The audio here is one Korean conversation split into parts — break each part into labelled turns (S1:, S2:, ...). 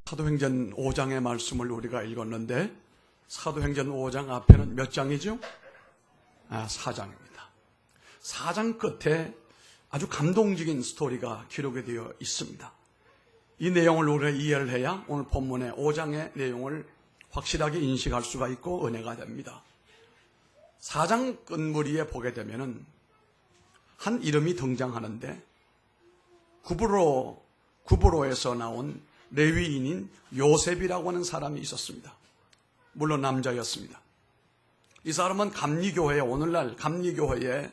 S1: 사도행전 5장의 말씀을 우리가 읽었는데 사도행전 5장 앞에는 몇 장이죠? 4장입니다. 4장 끝에 아주 감동적인 스토리가 기록이 되어 있습니다. 이 내용을 우리가 이해를 해야 오늘 본문의 5장의 내용을 확실하게 인식할 수가 있고 은혜가 됩니다. 4장 끝무리에 보게 되면은 한 이름이 등장하는데 구브로에서 나온 레위인인 요셉이라고 하는 사람이 있었습니다. 물론 남자였습니다. 이 사람은 감리교회, 오늘날 감리교회의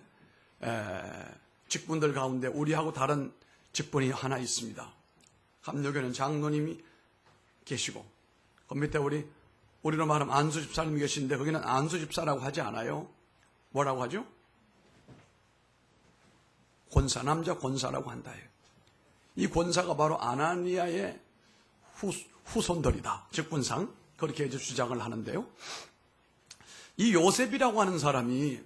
S1: 직분들 가운데 우리하고 다른 직분이 하나 있습니다. 감리교회는 장로님이 계시고 그 밑에 우리로 말하면 안수집사님이 계신데 거기는 안수집사라고 하지 않아요. 뭐라고 하죠? 권사, 남자 권사라고 한다 해요. 이 권사가 바로 아나니아의 후손들이다. 직분상 그렇게 이제 주장을 하는데요. 이 요셉이라고 하는 사람이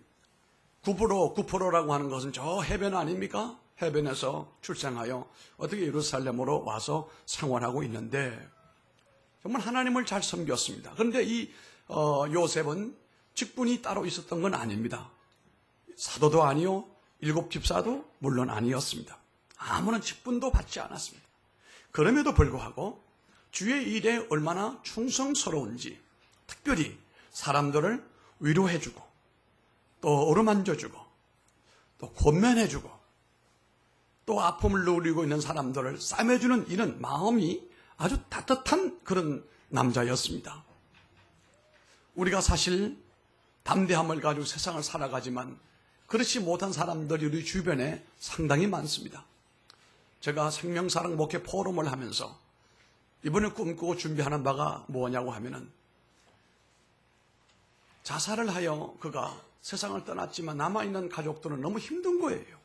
S1: 구프로라고 하는 것은 저 해변 아닙니까? 해변에서 출생하여 어떻게 예루살렘으로 와서 생활하고 있는데 정말 하나님을 잘 섬겼습니다. 그런데 이 요셉은 직분이 따로 있었던 건 아닙니다. 사도도 아니요, 일곱 집사도 물론 아니었습니다. 아무런 직분도 받지 않았습니다. 그럼에도 불구하고 주의 일에 얼마나 충성스러운지 특별히 사람들을 위로해주고 또 어루만져주고 또 권면해주고 또 아픔을 누리고 있는 사람들을 싸매주는 이런 마음이 아주 따뜻한 그런 남자였습니다. 우리가 사실 담대함을 가지고 세상을 살아가지만 그렇지 못한 사람들이 우리 주변에 상당히 많습니다. 제가 생명사랑 목회 포럼을 하면서 이번에 꿈꾸고 준비하는 바가 뭐냐고 하면은 자살을 하여 그가 세상을 떠났지만 남아있는 가족들은 너무 힘든 거예요.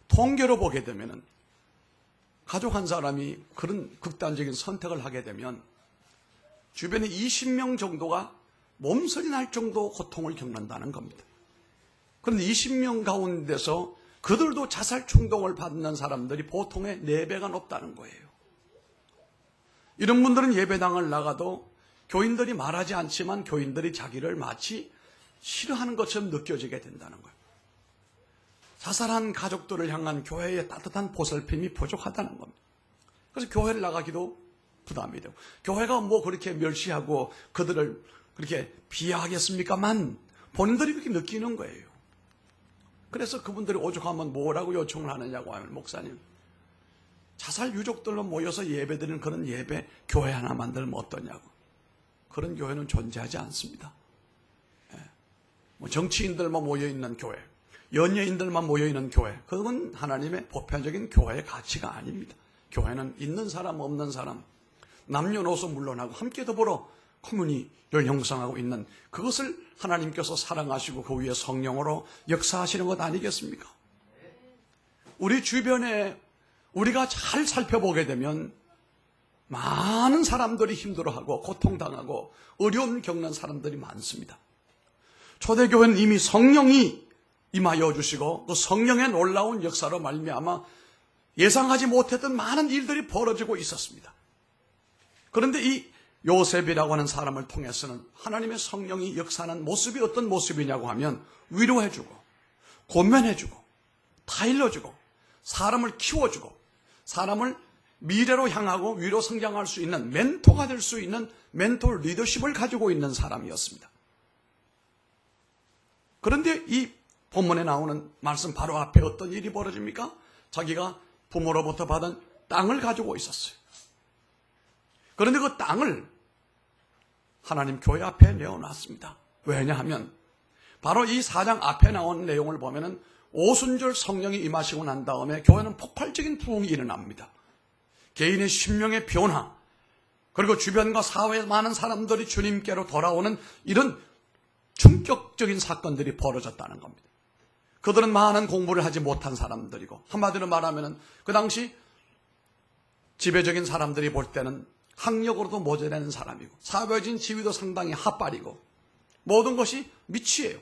S1: 통계로 보게 되면은 가족 한 사람이 그런 극단적인 선택을 하게 되면 주변에 20명 정도가 몸살이 날 정도 고통을 겪는다는 겁니다. 그런데 20명 가운데서 그들도 자살 충동을 받는 사람들이 보통의 4배가 높다는 거예요. 이런 분들은 예배당을 나가도 교인들이 말하지 않지만 교인들이 자기를 마치 싫어하는 것처럼 느껴지게 된다는 거예요. 자살한 가족들을 향한 교회의 따뜻한 보살핌이 부족하다는 겁니다. 그래서 교회를 나가기도 부담이 되고 교회가 뭐 그렇게 멸시하고 그들을 그렇게 비하하겠습니까만 본인들이 그렇게 느끼는 거예요. 그래서 그분들이 오죽하면 뭐라고 요청을 하느냐고 하면 목사님 자살 유족들로 모여서 예배드리는 그런 예배 교회 하나 만들면 어떠냐고. 그런 교회는 존재하지 않습니다. 정치인들만 모여있는 교회, 연예인들만 모여있는 교회, 그건 하나님의 보편적인 교회의 가치가 아닙니다. 교회는 있는 사람 없는 사람 남녀노소 물론하고 함께 더불어 커뮤니를 형성하고 있는 그것을 하나님께서 사랑하시고 그 위에 성령으로 역사하시는 것 아니겠습니까? 우리 주변에 우리가 잘 살펴보게 되면 많은 사람들이 힘들어하고 고통당하고 어려움 겪는 사람들이 많습니다. 초대교회는 이미 성령이 임하여 주시고 그 성령의 놀라운 역사로 말미암아 예상하지 못했던 많은 일들이 벌어지고 있었습니다. 그런데 이 요셉이라고 하는 사람을 통해서는 하나님의 성령이 역사하는 모습이 어떤 모습이냐고 하면 위로해주고 권면해주고 타일러주고 사람을 키워주고 사람을 미래로 향하고 위로 성장할 수 있는 멘토가 될 수 있는 멘토 리더십을 가지고 있는 사람이었습니다. 그런데 이 본문에 나오는 말씀 바로 앞에 어떤 일이 벌어집니까? 자기가 부모로부터 받은 땅을 가지고 있었어요. 그런데 그 땅을 하나님 교회 앞에 내어놨습니다. 왜냐하면 바로 이 4장 앞에 나온 내용을 보면은 오순절 성령이 임하시고 난 다음에 교회는 폭발적인 부흥이 일어납니다. 개인의 심령의 변화, 그리고 주변과 사회에 많은 사람들이 주님께로 돌아오는 이런 충격적인 사건들이 벌어졌다는 겁니다. 그들은 많은 공부를 하지 못한 사람들이고 한마디로 말하면 그 당시 지배적인 사람들이 볼 때는 학력으로도 모자라는 사람이고 사회적인 지위도 상당히 핫발이고 모든 것이 미치예요.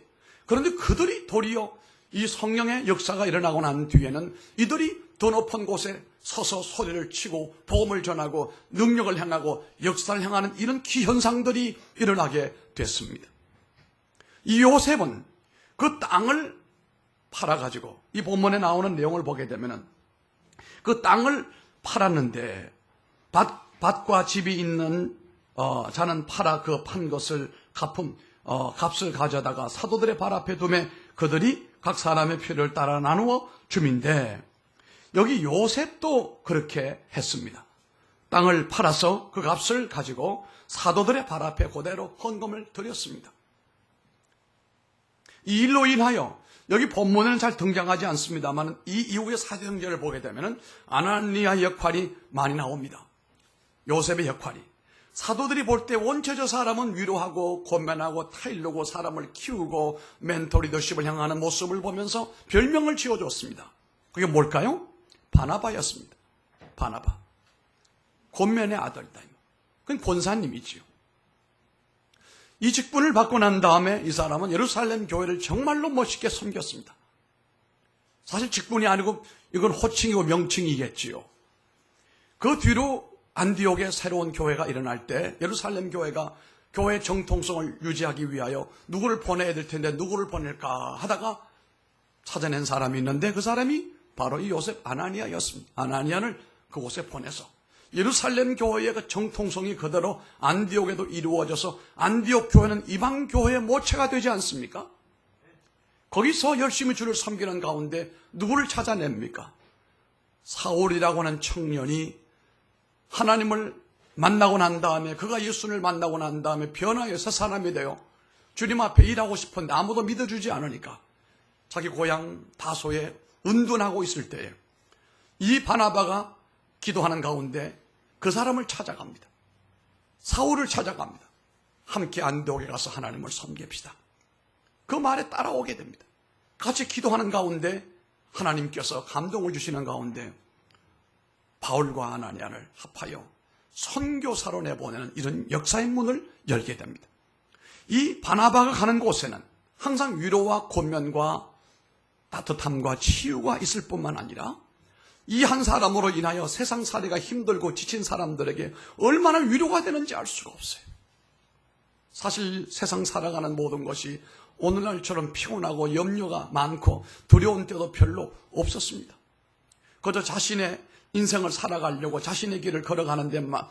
S1: 그런데 그들이 도리어 이 성령의 역사가 일어나고 난 뒤에는 이들이 더 높은 곳에 서서 소리를 치고 복음을 전하고 능력을 행하고 역사를 행하는 이런 기현상들이 일어나게 됐습니다. 이 요셉은 그 땅을 팔아가지고 이 본문에 나오는 내용을 보게 되면은 그 땅을 팔았는데 밭과 집이 있는 자는 팔아 그 판 것을 값을 가져다가 사도들의 발 앞에 두매 그들이 각 사람의 필요를 따라 나누어 줌인데 여기 요셉도 그렇게 했습니다. 땅을 팔아서 그 값을 가지고 사도들의 발 앞에 그대로 헌금을 드렸습니다. 이 일로 인하여 여기 본문에는 잘 등장하지 않습니다만 이 이후의 사도행전을 보게 되면 아나니아 역할이 많이 나옵니다. 요셉의 역할이. 사도들이 볼 때 원체 저 사람은 위로하고 권면하고 타일르고 사람을 키우고 멘토 리더십을 향하는 모습을 보면서 별명을 지어줬습니다. 그게 뭘까요? 바나바였습니다. 바나바. 권면의 아들이다. 그건 권사님이지요. 이 직분을 받고 난 다음에 이 사람은 예루살렘 교회를 정말로 멋있게 섬겼습니다. 사실 직분이 아니고 이건 호칭이고 명칭이겠지요. 그 뒤로 안디옥에 새로운 교회가 일어날 때 예루살렘 교회가 교회의 정통성을 유지하기 위하여 누구를 보내야 될 텐데 누구를 보낼까 하다가 찾아낸 사람이 있는데 그 사람이 바로 이 요셉 아나니아였습니다. 아나니아를 그곳에 보내서 예루살렘 교회의 그 정통성이 그대로 안디옥에도 이루어져서 안디옥 교회는 이방 교회의 모체가 되지 않습니까? 거기서 열심히 주를 섬기는 가운데 누구를 찾아냅니까? 사울이라고 하는 청년이 하나님을 만나고 난 다음에 그가 예수를 만나고 난 다음에 변화해서 사람이 되어 주님 앞에 일하고 싶은데 아무도 믿어주지 않으니까 자기 고향 다소에 은둔하고 있을 때에 이 바나바가 기도하는 가운데 그 사람을 찾아갑니다. 사울을 찾아갑니다. 함께 안디옥에 가서 하나님을 섬깁시다. 그 말에 따라오게 됩니다. 같이 기도하는 가운데 하나님께서 감동을 주시는 가운데 바울과 아나니아를 합하여 선교사로 내보내는 이런 역사의 문을 열게 됩니다. 이 바나바가 가는 곳에는 항상 위로와 권면과 따뜻함과 치유가 있을 뿐만 아니라 이 한 사람으로 인하여 세상살이가 힘들고 지친 사람들에게 얼마나 위로가 되는지 알 수가 없어요. 사실 세상 살아가는 모든 것이 오늘날처럼 피곤하고 염려가 많고 두려운 때도 별로 없었습니다. 그저 자신의 인생을 살아가려고 자신의 길을 걸어가는 데만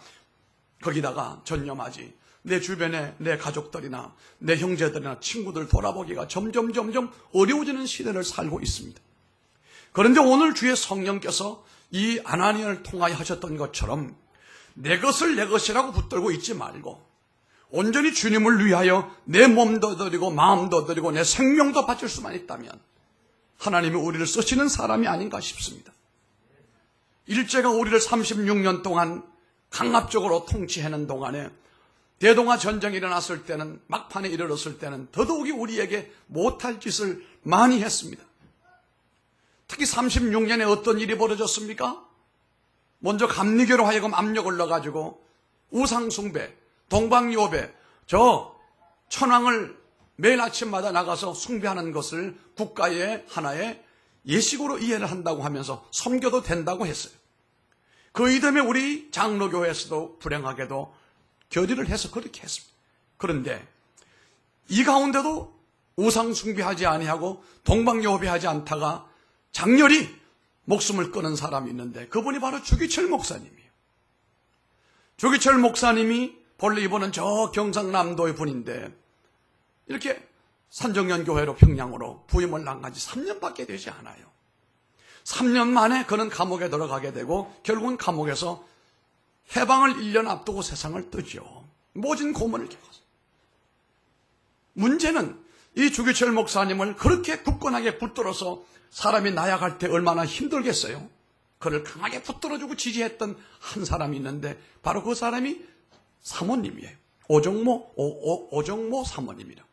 S1: 거기다가 전념하지 내 주변에 내 가족들이나 내 형제들이나 친구들 돌아보기가 점점 어려워지는 시대를 살고 있습니다. 그런데 오늘 주의 성령께서 이 아나니아를 통하여 하셨던 것처럼 내 것을 내 것이라고 붙들고 있지 말고 온전히 주님을 위하여 내 몸도 드리고 마음도 드리고 내 생명도 바칠 수만 있다면 하나님이 우리를 쓰시는 사람이 아닌가 싶습니다. 일제가 우리를 36년 동안 강압적으로 통치하는 동안에 대동아 전쟁이 일어났을 때는 막판에 이르렀을 때는 더더욱이 우리에게 못할 짓을 많이 했습니다. 특히 36년에 어떤 일이 벌어졌습니까? 먼저 감리교로 하여금 압력을 넣어가지고 우상숭배, 동방요배, 저 천왕을 매일 아침마다 나가서 숭배하는 것을 국가의 하나의 예식으로 이해를 한다고 하면서 섬겨도 된다고 했어요. 그 이듬해 우리 장로교회에서도 불행하게도 결의를 해서 그렇게 했습니다. 그런데 이 가운데도 우상숭배하지 아니하고 동방요배하지 않다가 장렬히 목숨을 끊은 사람이 있는데 그분이 바로 주기철 목사님이에요. 주기철 목사님이 본래 이분은 저 경상남도의 분인데 이렇게 산정연교회로 평양으로 부임을 난 지 3년밖에 되지 않아요. 3년 만에 그는 감옥에 들어가게 되고 결국은 감옥에서 해방을 1년 앞두고 세상을 뜨죠. 모진 고문을 겪었어요. 문제는 이 주기철 목사님을 그렇게 굳건하게 붙들어서 사람이 나약할 때 얼마나 힘들겠어요. 그를 강하게 붙들어주고 지지했던 한 사람이 있는데 바로 그 사람이 사모님이에요. 오정모 사모님이라.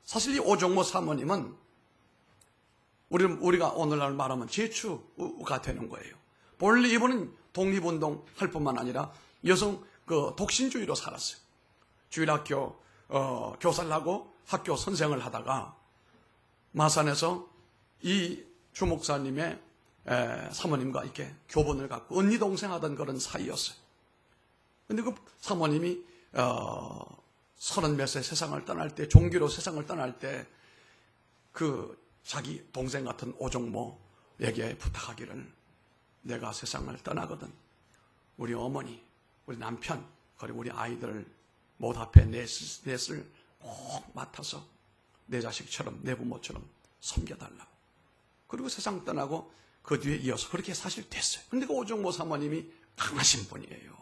S1: 사실 이 오정모 사모님은 우리가 오늘날 말하면 제추가 되는 거예요. 본래 이분은 독립운동 할 뿐만 아니라 여성 독신주의로 살았어요. 주일학교 교사를 하고 학교 선생을 하다가 마산에서 이 주목사님의 사모님과 이렇게 교본을 갖고 언니 동생 하던 그런 사이였어요. 근데 그 사모님이 30몇 세 세상을 떠날 때, 종기로 세상을 떠날 때 그 자기 동생 같은 오종모에게 부탁하기를, 내가 세상을 떠나거든 우리 어머니, 우리 남편, 그리고 우리 아이들 모두 앞에 넷을 꼭 맡아서 내 자식처럼, 내 부모처럼 섬겨달라고. 그리고 세상 떠나고 그 뒤에 이어서 그렇게 사실 됐어요. 그런데 그 오종모 사모님이 강하신 분이에요.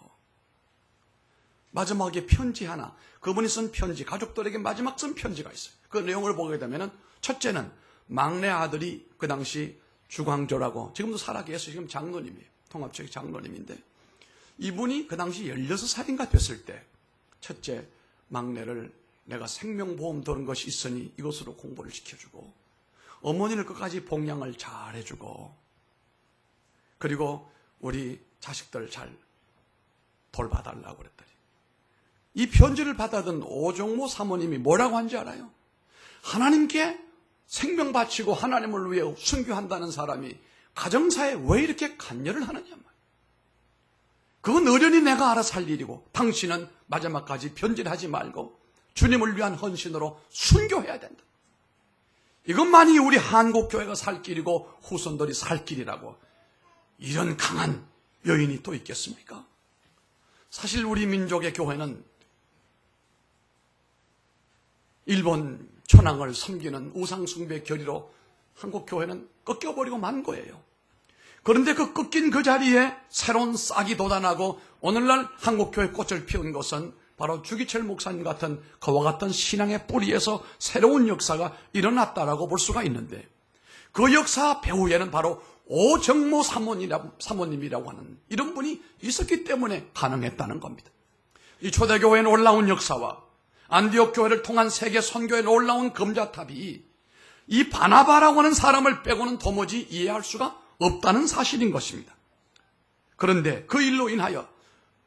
S1: 마지막에 편지 하나, 그분이 쓴 편지, 가족들에게 마지막 쓴 편지가 있어요. 그 내용을 보게 되면은, 첫째는 막내 아들이 그 당시 주광조라고, 지금도 살아계셔서 지금 장로님이에요. 통합체육 장로님인데, 이분이 그 당시 16살인가 됐을 때, 첫째, 막내를 내가 생명보험 드는 것이 있으니 이것으로 공부를 시켜주고, 어머니를 끝까지 봉양을 잘 해주고, 그리고 우리 자식들 잘 돌봐달라고 그랬더니, 이 편지를 받아든 오종모 사모님이 뭐라고 한지 알아요? 하나님께 생명 바치고 하나님을 위해 순교한다는 사람이 가정사에 왜 이렇게 간여를 하느냐 말이에요. 그건 어련히 내가 알아서 할 일이고, 당신은 마지막까지 변질하지 말고 주님을 위한 헌신으로 순교해야 된다. 이것만이 우리 한국교회가 살 길이고 후손들이 살 길이라고. 이런 강한 여인이 또 있겠습니까? 사실 우리 민족의 교회는 일본 천황을 섬기는 우상숭배 결의로 한국 교회는 꺾여버리고 만 거예요. 그런데 그 꺾인 그 자리에 새로운 싹이 돋아나고 오늘날 한국교회 꽃을 피운 것은 바로 주기철 목사님 같은 그와 같은 신앙의 뿌리에서 새로운 역사가 일어났다라고 볼 수가 있는데, 그 역사 배후에는 바로 오정모 사모님이라고 하는 이런 분이 있었기 때문에 가능했다는 겁니다. 이 초대교회는 올라온 역사와 안디옥 교회를 통한 세계 선교에 올라온 금자탑이 이 바나바라고 하는 사람을 빼고는 도무지 이해할 수가 없다는 사실인 것입니다. 그런데 그 일로 인하여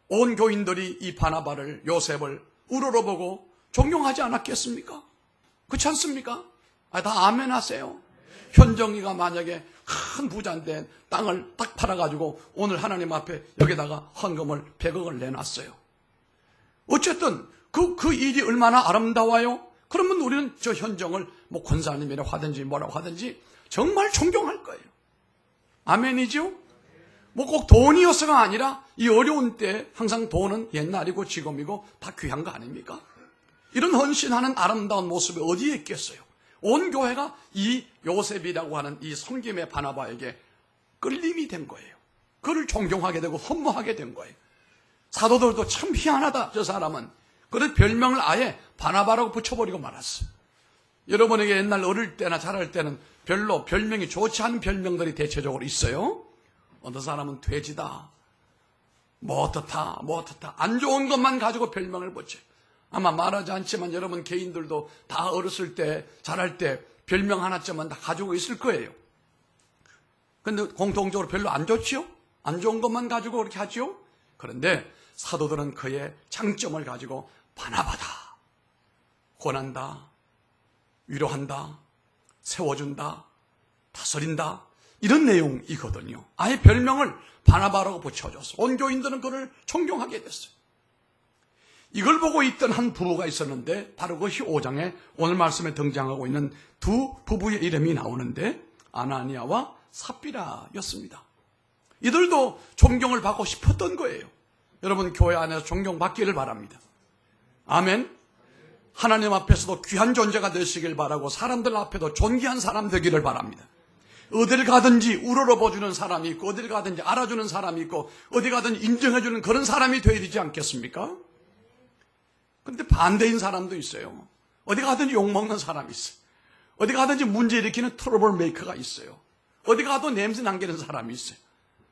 S1: 온 교인들이 이 바나바를, 요셉을 우러러보고 존경하지 않았겠습니까? 그렇지 않습니까? 다 아멘 하세요. 현정이가 만약에 큰 부자인데 땅을 딱 팔아가지고 오늘 하나님 앞에 여기다가 헌금을 100억을 내놨어요. 어쨌든 그 일이 얼마나 아름다워요? 그러면 우리는 저 현정을 뭐 권사님이라고 하든지 뭐라고 하든지 정말 존경할 거예요. 아멘이죠? 뭐 꼭 돈이어서가 아니라 이 어려운 때 항상 돈은 옛날이고 지금이고 다 귀한 거 아닙니까? 이런 헌신하는 아름다운 모습이 어디에 있겠어요? 온 교회가 이 요셉이라고 하는 이 섬김의 바나바에게 끌림이 된 거예요. 그를 존경하게 되고 헌무하게 된 거예요. 사도들도 참 희한하다, 저 사람은. 그래서 별명을 아예 바나바라고 붙여버리고 말았어요. 여러분에게 옛날 어릴 때나 자랄 때는 별로 별명이 좋지 않은 별명들이 대체적으로 있어요. 어떤 사람은 돼지다, 뭐 어떻다, 안 좋은 것만 가지고 별명을 붙여요. 아마 말하지 않지만 여러분 개인들도 다 어렸을 때, 자랄 때 별명 하나쯤은 다 가지고 있을 거예요. 근데 공통적으로 별로 안 좋지요? 안 좋은 것만 가지고 그렇게 하지요? 그런데 사도들은 그의 장점을 가지고 바나바다, 권한다, 위로한다, 세워준다, 다스린다, 이런 내용이거든요. 아예 별명을 바나바라고 붙여줬어. 온 교인들은 그를 존경하게 됐어요. 이걸 보고 있던 한 부부가 있었는데, 바로 그것이 5장에 오늘 말씀에 등장하고 있는 두 부부의 이름이 나오는데, 아나니아와 삽비라였습니다. 이들도 존경을 받고 싶었던 거예요. 여러분 교회 안에서 존경받기를 바랍니다. 아멘. 하나님 앞에서도 귀한 존재가 되시길 바라고 사람들 앞에도 존귀한 사람 되기를 바랍니다. 어딜 가든지 우러러보주는 사람이 있고, 어딜 가든지 알아주는 사람이 있고, 어디 가든지 인정해주는 그런 사람이 되어야 되지 않겠습니까? 그런데 반대인 사람도 있어요. 어디 가든지 욕먹는 사람이 있어요. 어디 가든지 문제 일으키는 트러블 메이커가 있어요. 어디 가도 냄새 남기는 사람이 있어요.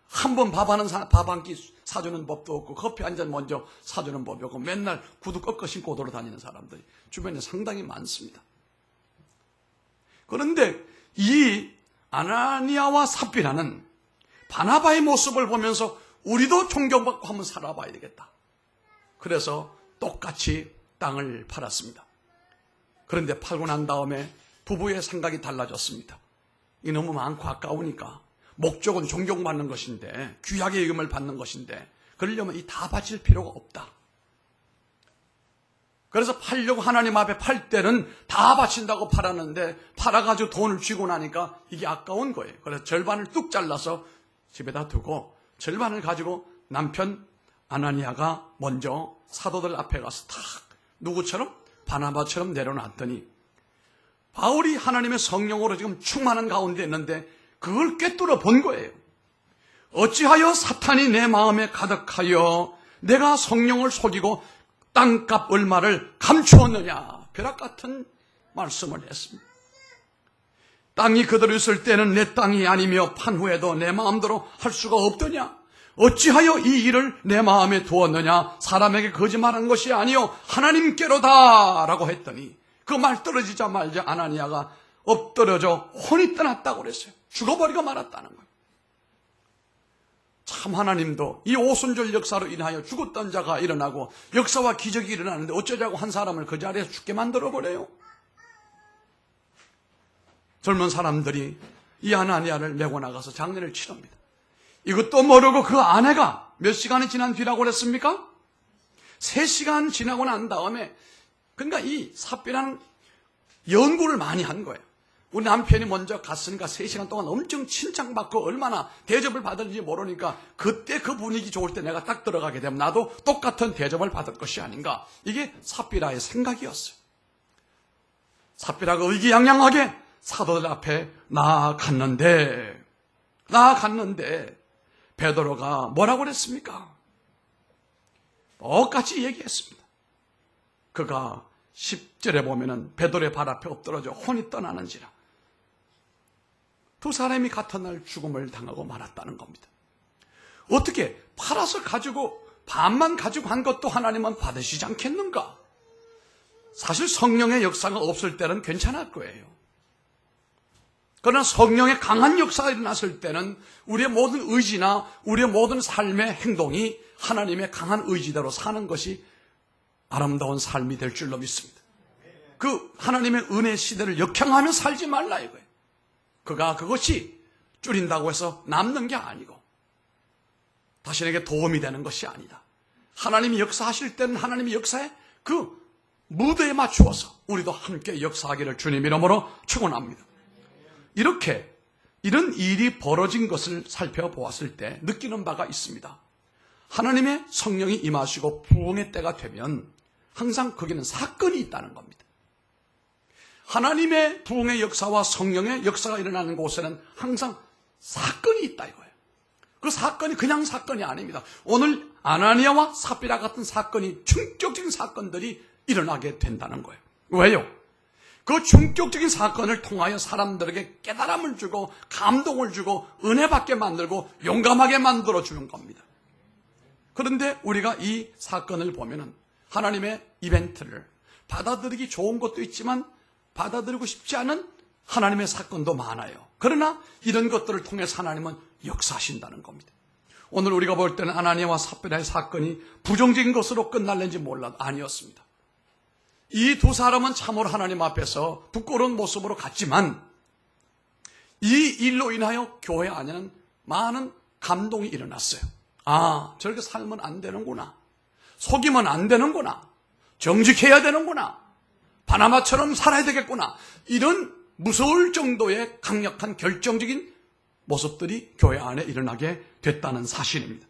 S1: 한 번 밥 한 끼 사주는 법도 없고, 커피 한 잔 먼저 사주는 법이 없고, 맨날 구두 꺾어 신고 돌아다니는 사람들이 주변에 상당히 많습니다. 그런데 이 아나니아와 삽비라는 바나바의 모습을 보면서 우리도 존경받고 한번 살아봐야 되겠다. 그래서 똑같이 땅을 팔았습니다. 그런데 팔고 난 다음에 부부의 생각이 달라졌습니다. 이 너무 많고 아까우니까 목적은 존경받는 것인데, 귀하게 여김을 받는 것인데, 그러려면 이 다 바칠 필요가 없다. 그래서 팔려고 하나님 앞에 팔 때는 다 바친다고 팔았는데, 팔아가지고 돈을 쥐고 나니까 이게 아까운 거예요. 그래서 절반을 뚝 잘라서 집에다 두고, 절반을 가지고 남편 아나니아가 먼저 사도들 앞에 가서 탁 누구처럼? 바나바처럼 내려놨더니, 바울이 하나님의 성령으로 지금 충만한 가운데 있는데 그걸 꿰뚫어 본 거예요. 어찌하여 사탄이 내 마음에 가득하여 내가 성령을 속이고 땅값 얼마를 감추었느냐. 벼락 같은 말씀을 했습니다. 땅이 그대로 있을 때는 내 땅이 아니며 판 후에도 내 마음대로 할 수가 없더냐. 어찌하여 이 일을 내 마음에 두었느냐. 사람에게 거짓말한 것이 아니요 하나님께로다 라고 했더니, 그 말 떨어지자마자 아나니아가 엎드려져 혼이 떠났다고 그랬어요. 죽어버리고 말았다는 거예요. 참, 하나님도 이 오순절 역사로 인하여 죽었던 자가 일어나고 역사와 기적이 일어나는데 어쩌자고 한 사람을 그 자리에서 죽게 만들어버려요. 젊은 사람들이 이 아나니아를 메고 나가서 장례를 치릅니다. 이것도 모르고 그 아내가 몇 시간이 지난 뒤라고 그랬습니까? 3시간 지나고 난 다음에, 그러니까 이 삽비라는 연구를 많이 한 거예요. 우리 남편이 먼저 갔으니까 3시간 동안 엄청 칭찬받고 얼마나 대접을 받을지 모르니까 그때 그 분위기 좋을 때 내가 딱 들어가게 되면 나도 똑같은 대접을 받을 것이 아닌가. 이게 삽비라의 생각이었어요. 삽비라가 의기양양하게 사도들 앞에 나아갔는데 베드로가 뭐라고 그랬습니까? 똑같이 얘기했습니다. 그가 10절에 보면은 베드로의 발 앞에 엎드러져 혼이 떠나는지라. 두 사람이 같은 날 죽음을 당하고 말았다는 겁니다. 어떻게 팔아서 가지고 반만 가지고 한 것도 하나님은 받으시지 않겠는가? 사실 성령의 역사가 없을 때는 괜찮을 거예요. 그러나 성령의 강한 역사가 일어났을 때는 우리의 모든 의지나 우리의 모든 삶의 행동이 하나님의 강한 의지대로 사는 것이 아름다운 삶이 될 줄로 믿습니다. 그 하나님의 은혜 시대를 역행하며 살지 말라 이거예요. 그것이 줄인다고 해서 남는 게 아니고 자신에게 도움이 되는 것이 아니다. 하나님이 역사하실 때는 하나님의 역사에 그 무대에 맞추어서 우리도 함께 역사하기를 주님 이름으로 축원합니다. 이런 일이 벌어진 것을 살펴보았을 때 느끼는 바가 있습니다. 하나님의 성령이 임하시고 부흥의 때가 되면 항상 거기는 사건이 있다는 겁니다. 하나님의 부흥의 역사와 성령의 역사가 일어나는 곳에는 항상 사건이 있다 이거예요. 그 사건이 그냥 사건이 아닙니다. 오늘 아나니아와 삽비라 같은 사건이 충격적인 사건들이 일어나게 된다는 거예요. 왜요? 그 충격적인 사건을 통하여 사람들에게 깨달음을 주고 감동을 주고 은혜 받게 만들고 용감하게 만들어주는 겁니다. 그런데 우리가 이 사건을 보면은 하나님의 이벤트를 받아들이기 좋은 것도 있지만 받아들이고 싶지 않은 하나님의 사건도 많아요. 그러나 이런 것들을 통해서 하나님은 역사하신다는 겁니다. 오늘 우리가 볼 때는 아나니아와 삽비라의 사건이 부정적인 것으로 끝날는지 몰라도 아니었습니다. 이 두 사람은 참으로 하나님 앞에서 부끄러운 모습으로 갔지만 이 일로 인하여 교회 안에는 많은 감동이 일어났어요. 아, 저렇게 살면 안 되는구나. 속이면 안 되는구나. 정직해야 되는구나. 바나바처럼 살아야 되겠구나. 이런 무서울 정도의 강력한 결정적인 모습들이 교회 안에 일어나게 됐다는 사실입니다.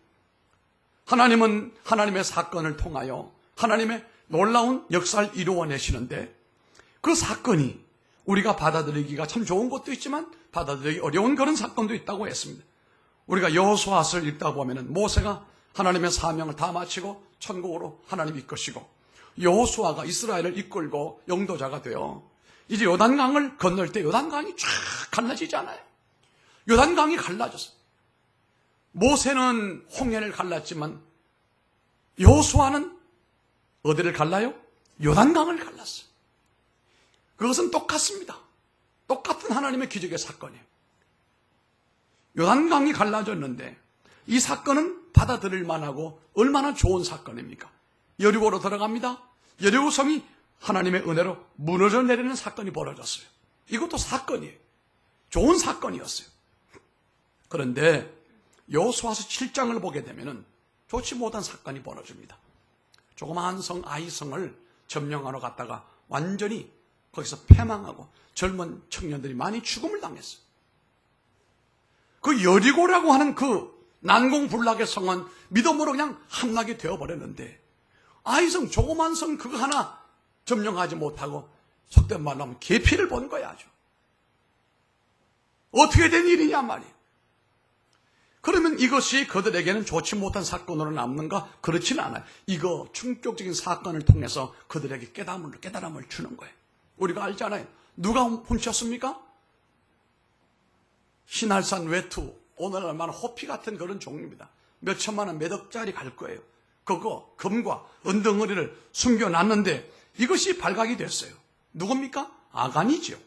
S1: 하나님은 하나님의 사건을 통하여 하나님의 놀라운 역사를 이루어내시는데 그 사건이 우리가 받아들이기가 참 좋은 것도 있지만 받아들이기 어려운 그런 사건도 있다고 했습니다. 우리가 여호수아서를 읽다 보면은 모세가 하나님의 사명을 다 마치고 천국으로 하나님이 이끄시고 여호수아가 이스라엘을 이끌고 영도자가 되어 이제 요단강을 건널 때 요단강이 쫙 갈라지잖아요. 요단강이 갈라졌어요. 모세는 홍해를 갈랐지만 여호수아는 어디를 갈라요? 요단강을 갈랐어요. 그것은 똑같습니다. 똑같은 하나님의 기적의 사건이에요. 요단강이 갈라졌는데 이 사건은 받아들일 만하고 얼마나 좋은 사건입니까? 여리고로 들어갑니다. 여리고 성이 하나님의 은혜로 무너져 내리는 사건이 벌어졌어요. 이것도 사건이에요. 좋은 사건이었어요. 그런데 여호수아서 7장을 보게 되면은 좋지 못한 사건이 벌어집니다. 조그마한 성 아이성을 점령하러 갔다가 완전히 거기서 패망하고 젊은 청년들이 많이 죽음을 당했어요. 그 여리고라고 하는 그 난공불락의 성은 믿음으로 그냥 함락이 되어버렸는데 아이성 조그만 성 그거 하나 점령하지 못하고 속된 말로 하면 계피를 본 거야 아주. 어떻게 된 일이냐 말이에요. 그러면 이것이 그들에게는 좋지 못한 사건으로 남는가? 그렇지는 않아요. 이거 충격적인 사건을 통해서 그들에게 깨달음을 주는 거예요. 우리가 알잖아요. 누가 훔쳤습니까? 신할산 외투, 오늘 얼마나 호피 같은 그런 종류입니다. 몇 천만 원, 몇 억짜리 갈 거예요. 그거 금과 은덩어리를 숨겨놨는데 이것이 발각이 됐어요. 누굽니까? 아간이죠.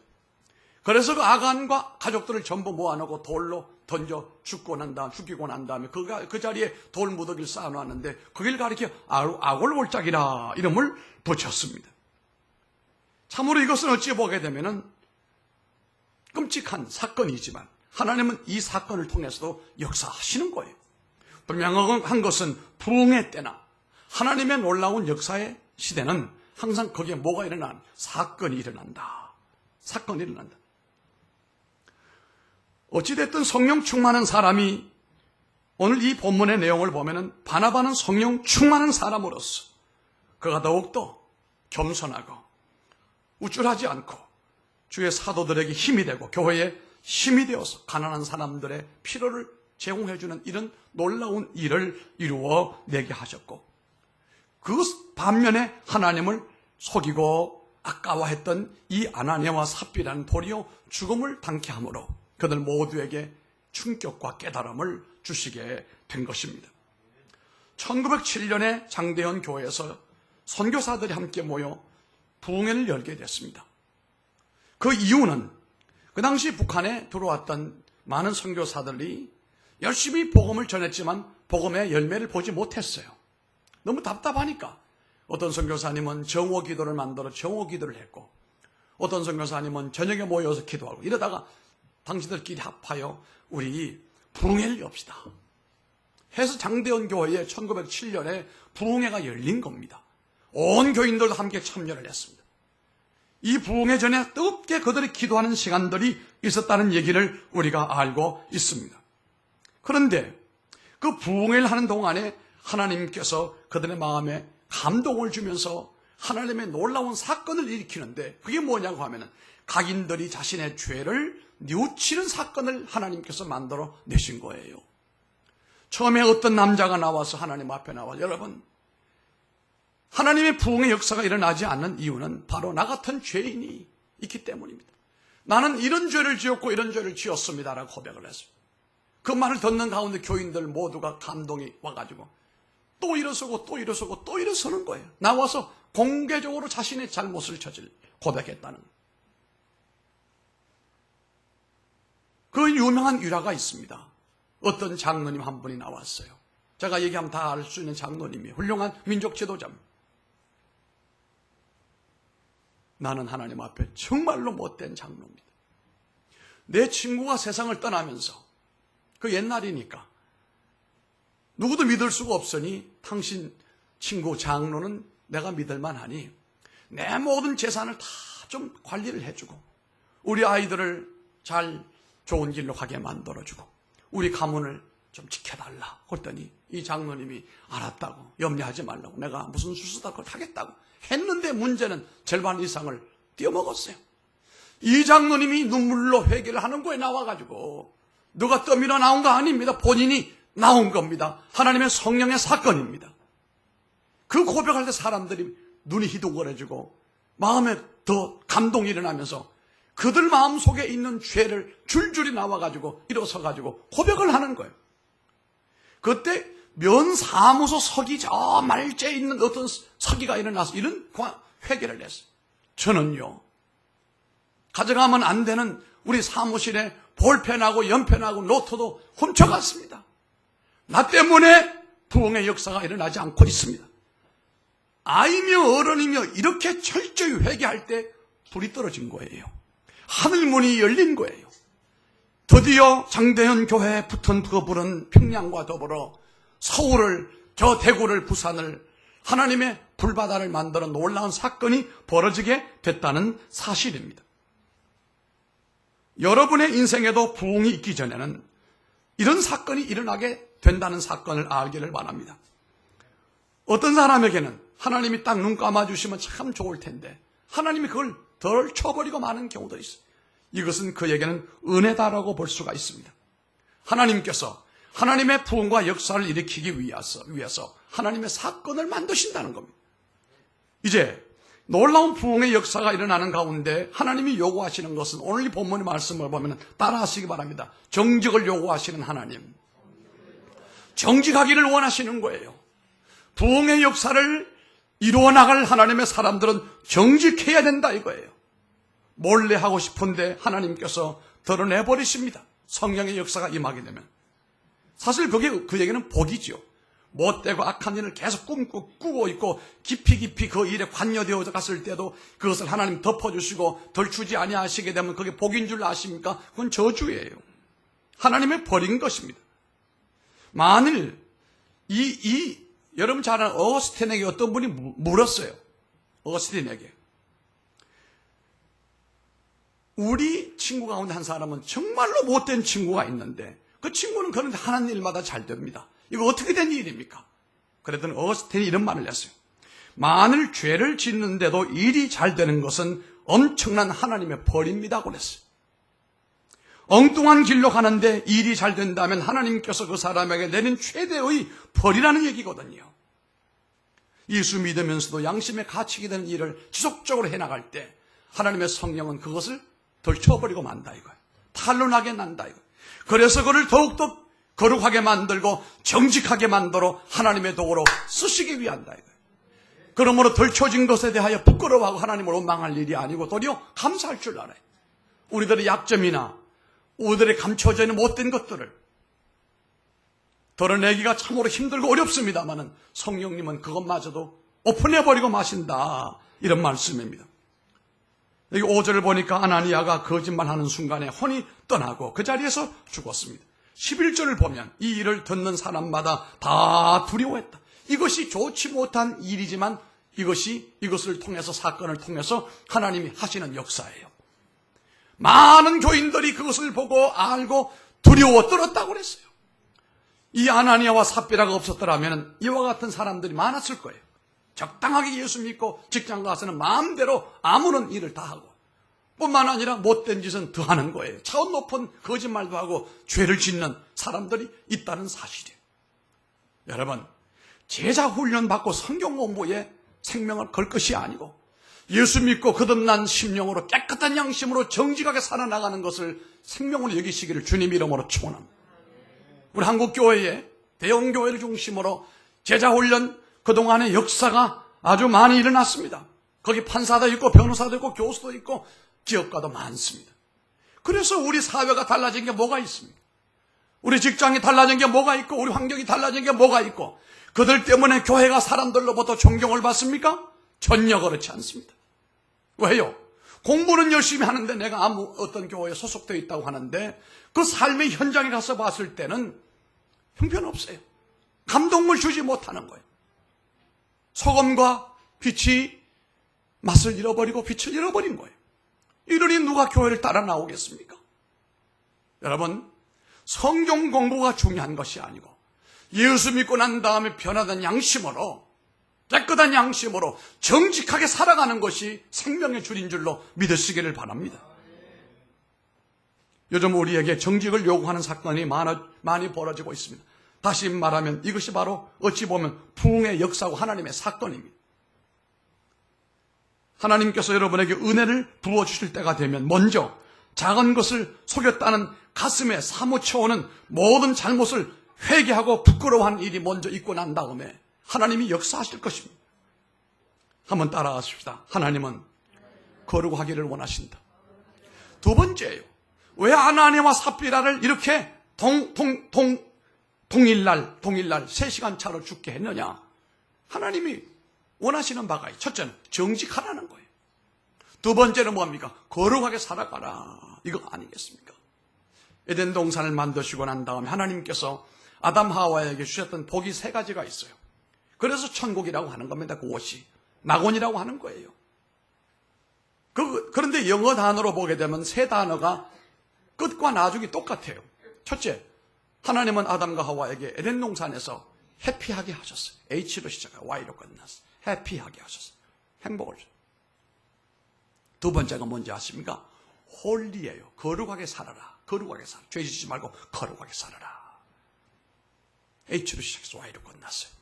S1: 그래서 그 아간과 가족들을 전부 모아놓고 돌로 던져 죽이고 난 다음에 그 자리에 돌 무더기를 쌓아놨는데 거기를 가리켜 아골골짝이라 이름을 붙였습니다. 참으로 이것은 어찌 보게 되면은 끔찍한 사건이지만 하나님은 이 사건을 통해서도 역사하시는 거예요. 분명한 것은 부흥의 때나 하나님의 놀라운 역사의 시대는 항상 거기에 뭐가 일어나? 사건이 일어난다. 사건이 일어난다. 어찌됐든 성령 충만한 사람이 오늘 이 본문의 내용을 보면은 바나바는 성령 충만한 사람으로서 그가 더욱더 겸손하고 우쭐하지 않고 주의 사도들에게 힘이 되고 교회에 힘이 되어서 가난한 사람들의 필요를 제공해주는 이런 놀라운 일을 이루어 내게 하셨고 그 반면에 하나님을 속이고 아까워했던 이 아나니아와 삽비라는 도리어 죽음을 당케 함으로 그들 모두에게 충격과 깨달음을 주시게 된 것입니다. 1907년에 장대현 교회에서 선교사들이 함께 모여 부흥회를 열게 됐습니다. 그 이유는 그 당시 북한에 들어왔던 많은 선교사들이 열심히 복음을 전했지만 복음의 열매를 보지 못했어요. 너무 답답하니까 어떤 선교사님은 정오 기도를 만들어 정오 기도를 했고 어떤 선교사님은 저녁에 모여서 기도하고 이러다가 당신들끼리 합하여 우리 부흥회를 엽시다 해서 장대현 교회에 1907년에 부흥회가 열린 겁니다. 온 교인들도 함께 참여를 했습니다. 이 부흥회 전에 뜨겁게 그들이 기도하는 시간들이 있었다는 얘기를 우리가 알고 있습니다. 그런데 그 부흥회를 하는 동안에 하나님께서 그들의 마음에 감동을 주면서 하나님의 놀라운 사건을 일으키는데 그게 뭐냐고 하면은 각인들이 자신의 죄를 뉘우치는 사건을 하나님께서 만들어 내신 거예요. 처음에 어떤 남자가 나와서 하나님 앞에 나와 여러분 하나님의 부흥의 역사가 일어나지 않는 이유는 바로 나 같은 죄인이 있기 때문입니다. 나는 이런 죄를 지었고 이런 죄를 지었습니다라고 고백을 했어요. 그 말을 듣는 가운데 교인들 모두가 감동이 와가지고 또 일어서고 또 일어서고 또 일어서는 거예요. 나와서 공개적으로 자신의 잘못을 고백했다는 거예요. 그 유명한 일화가 있습니다. 어떤 장로님 한 분이 나왔어요. 제가 얘기하면 다 알 수 있는 장로님이에요. 훌륭한 민족 지도자입니다. 나는 하나님 앞에 정말로 못된 장로입니다. 내 친구가 세상을 떠나면서 그 옛날이니까 누구도 믿을 수가 없으니 당신 친구 장로는 내가 믿을 만하니 내 모든 재산을 다 좀 관리를 해주고 우리 아이들을 잘 좋은 길로 가게 만들어주고 우리 가문을 좀 지켜달라 그랬더니 이 장로님이 알았다고 염려하지 말라고 내가 무슨 수수다고 하겠다고 했는데 문제는 절반 이상을 띄어먹었어요. 이 장로님이 눈물로 회개를 하는 거에 나와가지고 누가 떠밀어 나온 거 아닙니다. 본인이 나온 겁니다. 하나님의 성령의 사건입니다. 그 고백할 때 사람들이 눈이 희둥거려지고 마음에 더 감동이 일어나면서 그들 마음속에 있는 죄를 줄줄이 나와가지고 일어서가지고 고백을 하는 거예요. 그때 면사무소 서기 저 말째에 있는 어떤 서기가 일어나서 이런 회개를 했어요. 저는요 가져가면 안 되는 우리 사무실에 볼펜하고 연펜하고 노트도 훔쳐갔습니다. 나 때문에 부흥의 역사가 일어나지 않고 있습니다. 아이며 어른이며 이렇게 철저히 회개할 때 불이 떨어진 거예요. 하늘문이 열린 거예요. 드디어 장대현 교회에 붙은 그불은 평양과 더불어 서울을, 저 대구를, 부산을 하나님의 불바다를 만드는 놀라운 사건이 벌어지게 됐다는 사실입니다. 여러분의 인생에도 부흥이 있기 전에는 이런 사건이 일어나게 된다는 사건을 알기를 바랍니다. 어떤 사람에게는 하나님이 딱 눈 감아주시면 참 좋을 텐데 하나님이 그걸 덜 쳐버리고 마는 경우도 있어요. 이것은 그에게는 은혜다라고 볼 수가 있습니다. 하나님께서 하나님의 부흥과 역사를 일으키기 위해서 하나님의 사건을 만드신다는 겁니다. 이제 놀라운 부흥의 역사가 일어나는 가운데 하나님이 요구하시는 것은 오늘 이 본문의 말씀을 보면 따라하시기 바랍니다. 정직을 요구하시는 하나님. 정직하기를 원하시는 거예요. 부흥의 역사를 이루어 나갈 하나님의 사람들은 정직해야 된다 이거예요. 몰래 하고 싶은데 하나님께서 드러내버리십니다. 성령의 역사가 임하게 되면. 사실 그게 그에게는 복이죠. 못되고 악한 일을 계속 꾸고 있고 깊이 그 일에 관여되어 갔을 때도 그것을 하나님 덮어주시고 덜 주지 아니하시게 되면 그게 복인 줄 아십니까? 그건 저주예요. 하나님의 버린 것입니다. 만일 여러분 잘 아는 어거스틴에게 어떤 분이 물었어요. 어거스틴에게. 우리 친구 가운데 한 사람은 정말로 못된 친구가 있는데 그 친구는 그런데 하는 일마다 잘 됩니다. 이거 어떻게 된 일입니까? 그랬더니 어거스틴이 이런 말을 했어요. 만일 죄를 짓는데도 일이 잘 되는 것은 엄청난 하나님의 벌입니다. 그랬어요. 엉뚱한 길로 가는데 일이 잘 된다면 하나님께서 그 사람에게 내린 최대의 벌이라는 얘기거든요. 예수 믿으면서도 양심에 갇히게 되는 일을 지속적으로 해나갈 때 하나님의 성령은 그것을 덜쳐버리고 만다 이거예요. 탄로나게 난다 이거예요. 그래서 그를 더욱더 거룩하게 만들고 정직하게 만들어 하나님의 도구로 쓰시기 위한다 이거예요. 그러므로 덜쳐진 것에 대하여 부끄러워하고 하나님을 원망할 일이 아니고 도리어 감사할 줄 알아요. 우리들의 약점이나 우리들의 감춰져 있는 못된 것들을 드러내기가 참으로 힘들고 어렵습니다만은 성령님은 그것마저도 오픈해버리고 마신다 이런 말씀입니다. 여기 5절을 보니까 아나니아가 거짓말하는 순간에 혼이 떠나고 그 자리에서 죽었습니다. 11절을 보면 이 일을 듣는 사람마다 다 두려워했다. 이것이 좋지 못한 일이지만 이것을 통해서 사건을 통해서 하나님이 하시는 역사예요. 많은 교인들이 그것을 보고 알고 두려워 떨었다고 그랬어요. 이 아나니아와 삽비라가 없었더라면 이와 같은 사람들이 많았을 거예요. 적당하게 예수 믿고 직장 가서는 마음대로 아무런 일을 다 하고 뿐만 아니라 못된 짓은 더 하는 거예요. 차원 높은 거짓말도 하고 죄를 짓는 사람들이 있다는 사실이에요. 여러분, 제자 훈련 받고 성경 공부에 생명을 걸 것이 아니고 예수 믿고 거듭난 심령으로 깨끗한 양심으로 정직하게 살아나가는 것을 생명으로 여기시기를 주님 이름으로 축원합니다. 우리 한국교회에 대형교회를 중심으로 제자훈련 그동안의 역사가 아주 많이 일어났습니다. 거기 판사도 있고 변호사도 있고 교수도 있고 기업가도 많습니다. 그래서 우리 사회가 달라진 게 뭐가 있습니까? 우리 직장이 달라진 게 뭐가 있고 우리 환경이 달라진 게 뭐가 있고 그들 때문에 교회가 사람들로부터 존경을 받습니까? 전혀 그렇지 않습니다. 왜요? 공부는 열심히 하는데 내가 어떤 교회에 소속되어 있다고 하는데 그 삶의 현장에 가서 봤을 때는 형편없어요. 감동을 주지 못하는 거예요. 소금과 빛이 맛을 잃어버리고 빛을 잃어버린 거예요. 이러니 누가 교회를 따라 나오겠습니까? 여러분, 성경 공부가 중요한 것이 아니고 예수 믿고 난 다음에 변화된 양심으로 깨끗한 양심으로 정직하게 살아가는 것이 생명의 줄인 줄로 믿으시기를 바랍니다. 요즘 우리에게 정직을 요구하는 사건이 많이 벌어지고 있습니다. 다시 말하면 이것이 바로 어찌 보면 부흥의 역사고 하나님의 사건입니다. 하나님께서 여러분에게 은혜를 부어주실 때가 되면 먼저 작은 것을 속였다는 가슴에 사무쳐오는 모든 잘못을 회개하고 부끄러워하는 일이 먼저 있고 난 다음에 하나님이 역사하실 것입니다. 한번 따라하십시다. 하나님은 거룩하기를 원하신다. 두 번째예요. 왜 아나니아와 삽비라를 이렇게 동일날 3시간 차로 죽게 했느냐? 하나님이 원하시는 바가 첫째는 정직하라는 거예요. 두 번째는 뭡니까? 거룩하게 살아가라. 이거 아니겠습니까? 에덴 동산을 만드시고 난 다음에 하나님께서 아담 하와에게 주셨던 복이 3가지가 있어요. 그래서 천국이라고 하는 겁니다. 그곳이 낙원이라고 하는 거예요. 그런데 영어 단어로 보게 되면 3단어가 끝과 나중이 똑같아요. 첫째, 하나님은 아담과 하와에게 에덴 동산에서 해피하게 하셨어요. H로 시작해요. Y로 끝났어요. 해피하게 하셨어요. 행복을 줬어요. 두 번째가 뭔지 아십니까? 홀리예요. 거룩하게 살아라. 거룩하게 살아. 죄 짓지 말고 거룩하게 살아라. H로 시작해서 Y로 끝났어요.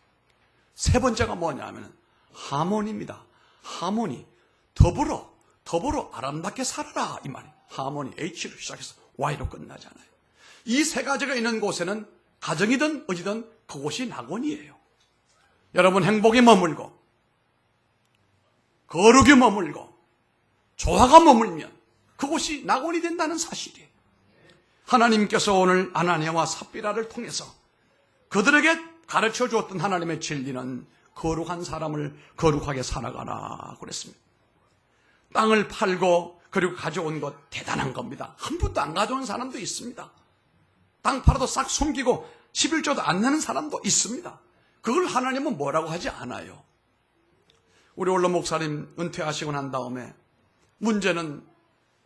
S1: 세 번째가 뭐냐면 하모니입니다. 하모니. 더불어 아름답게 살아라. 이 말이에요. 하모니. H로 시작해서 Y로 끝나잖아요. 이 3가지가 있는 곳에는 가정이든 어디든 그곳이 낙원이에요. 여러분 행복이 머물고 거룩이 머물고 조화가 머물면 그곳이 낙원이 된다는 사실이에요. 하나님께서 오늘 아나니아와 삽비라를 통해서 그들에게 가르쳐 주었던 하나님의 진리는 거룩한 사람을 거룩하게 살아가라 그랬습니다. 땅을 팔고 그리고 가져온 것 대단한 겁니다. 한 푼도 안 가져온 사람도 있습니다. 땅 팔아도 싹 숨기고 11조도 안 내는 사람도 있습니다. 그걸 하나님은 뭐라고 하지 않아요. 우리 원로 목사님 은퇴하시고 난 다음에 문제는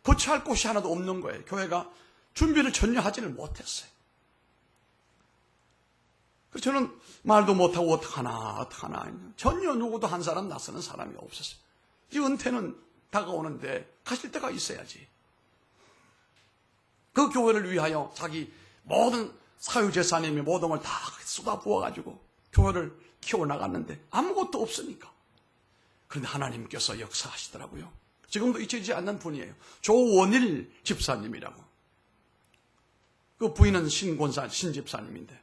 S1: 거처할 곳이 하나도 없는 거예요. 교회가 준비를 전혀 하지를 못했어요. 그래서 저는 말도 못하고 어떡하나 전혀 누구도 한 사람 나서는 사람이 없었어요. 이 은퇴는 다가오는데 가실 때가 있어야지. 그 교회를 위하여 자기 모든 사유재산이며 모든 걸 다 쏟아 부어가지고 교회를 키워나갔는데 아무것도 없으니까. 그런데 하나님께서 역사하시더라고요. 지금도 잊혀지지 않는 분이에요. 조원일 집사님이라고. 그 부인은 신집사님인데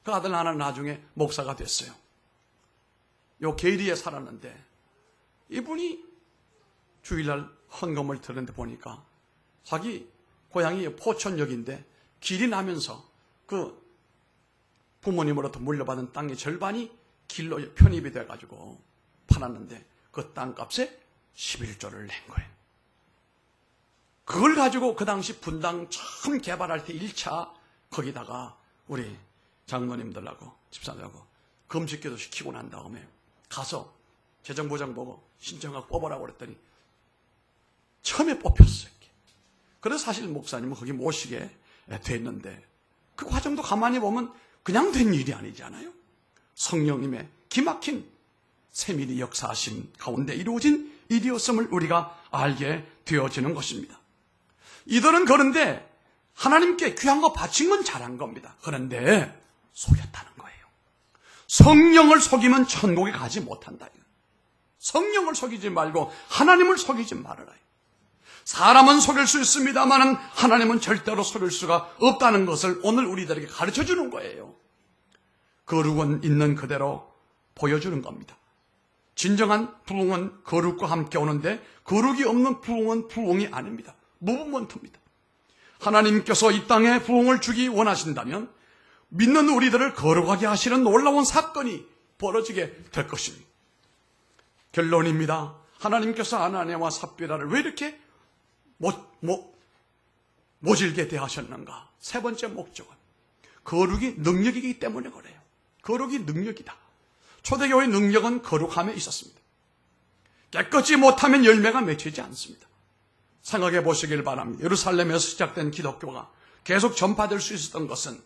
S1: 그 아들 하나는 나중에 목사가 됐어요. 요 계리에 살았는데 이분이 주일날 헌금을 드렸는데 보니까 자기 고향이 포천역인데 길이 나면서 그 부모님으로부터 물려받은 땅의 절반이 길로 편입이 돼가지고 팔았는데 그 땅값에 11조를 낸 거예요. 그걸 가지고 그 당시 분당 처음 개발할 때 1차 거기다가 우리 장로님들하고 집사들하고 금식기도 시키고 난 다음에 가서 재정보장 보고 신청하고 뽑으라고 그랬더니 처음에 뽑혔어요. 그래서 사실 목사님은 거기 모시게 됐는데 그 과정도 가만히 보면 그냥 된 일이 아니잖아요. 성령님의 기막힌 세밀히 역사하심 가운데 이루어진 일이었음을 우리가 알게 되어지는 것입니다. 이들은 그런데 하나님께 귀한 거 바친 건 잘한 겁니다. 그런데 속였다는 거예요. 성령을 속이면 천국에 가지 못한다. 성령을 속이지 말고 하나님을 속이지 말아라. 사람은 속일 수 있습니다만 하나님은 절대로 속일 수가 없다는 것을 오늘 우리들에게 가르쳐주는 거예요. 거룩은 있는 그대로 보여주는 겁니다. 진정한 부흥은 거룩과 함께 오는데 거룩이 없는 부흥은 부흥이 아닙니다. 무브먼트입니다. 하나님께서 이 땅에 부흥을 주기 원하신다면 믿는 우리들을 거룩하게 하시는 놀라운 사건이 벌어지게 될 것입니다. 결론입니다. 하나님께서 아나니아와 삽비라를 왜 이렇게 모질게 대하셨는가? 세 번째 목적은 거룩이 능력이기 때문에 그래요. 거룩이 능력이다. 초대교회의 능력은 거룩함에 있었습니다. 깨끗이 못하면 열매가 맺히지 않습니다. 생각해 보시길 바랍니다. 예루살렘에서 시작된 기독교가 계속 전파될 수 있었던 것은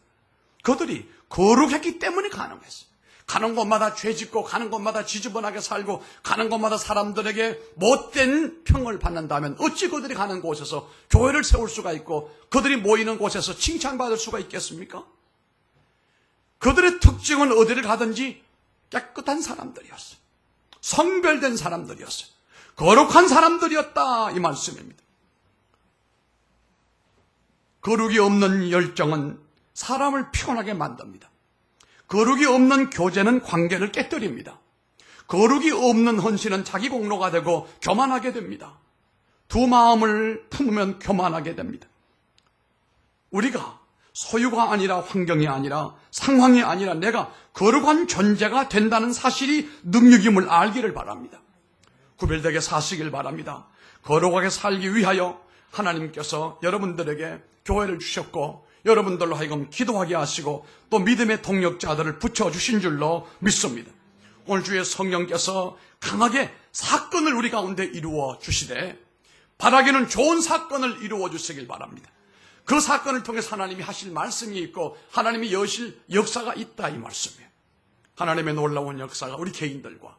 S1: 그들이 거룩했기 때문에 가능했어요. 가는 곳마다 죄짓고 가는 곳마다 지저분하게 살고 가는 곳마다 사람들에게 못된 평을 받는다면 어찌 그들이 가는 곳에서 교회를 세울 수가 있고 그들이 모이는 곳에서 칭찬받을 수가 있겠습니까? 그들의 특징은 어디를 가든지 깨끗한 사람들이었어요. 성별된 사람들이었어요. 거룩한 사람들이었다 이 말씀입니다. 거룩이 없는 열정은 사람을 피곤하게 만듭니다. 거룩이 없는 교제는 관계를 깨뜨립니다. 거룩이 없는 헌신은 자기 공로가 되고 교만하게 됩니다. 두 마음을 품으면 교만하게 됩니다. 우리가 소유가 아니라 환경이 아니라 상황이 아니라 내가 거룩한 존재가 된다는 사실이 능력임을 알기를 바랍니다. 구별되게 사시길 바랍니다. 거룩하게 살기 위하여 하나님께서 여러분들에게 교회를 주셨고 여러분들로 하여금 기도하게 하시고 또 믿음의 동력자들을 붙여주신 줄로 믿습니다. 오늘 주의 성령께서 강하게 사건을 우리 가운데 이루어 주시되 바라기는 좋은 사건을 이루어 주시길 바랍니다. 그 사건을 통해서 하나님이 하실 말씀이 있고 하나님이 여실 역사가 있다 이 말씀이에요. 하나님의 놀라운 역사가 우리 개인들과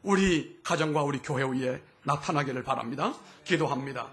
S1: 우리 가정과 우리 교회 위에 나타나기를 바랍니다. 기도합니다.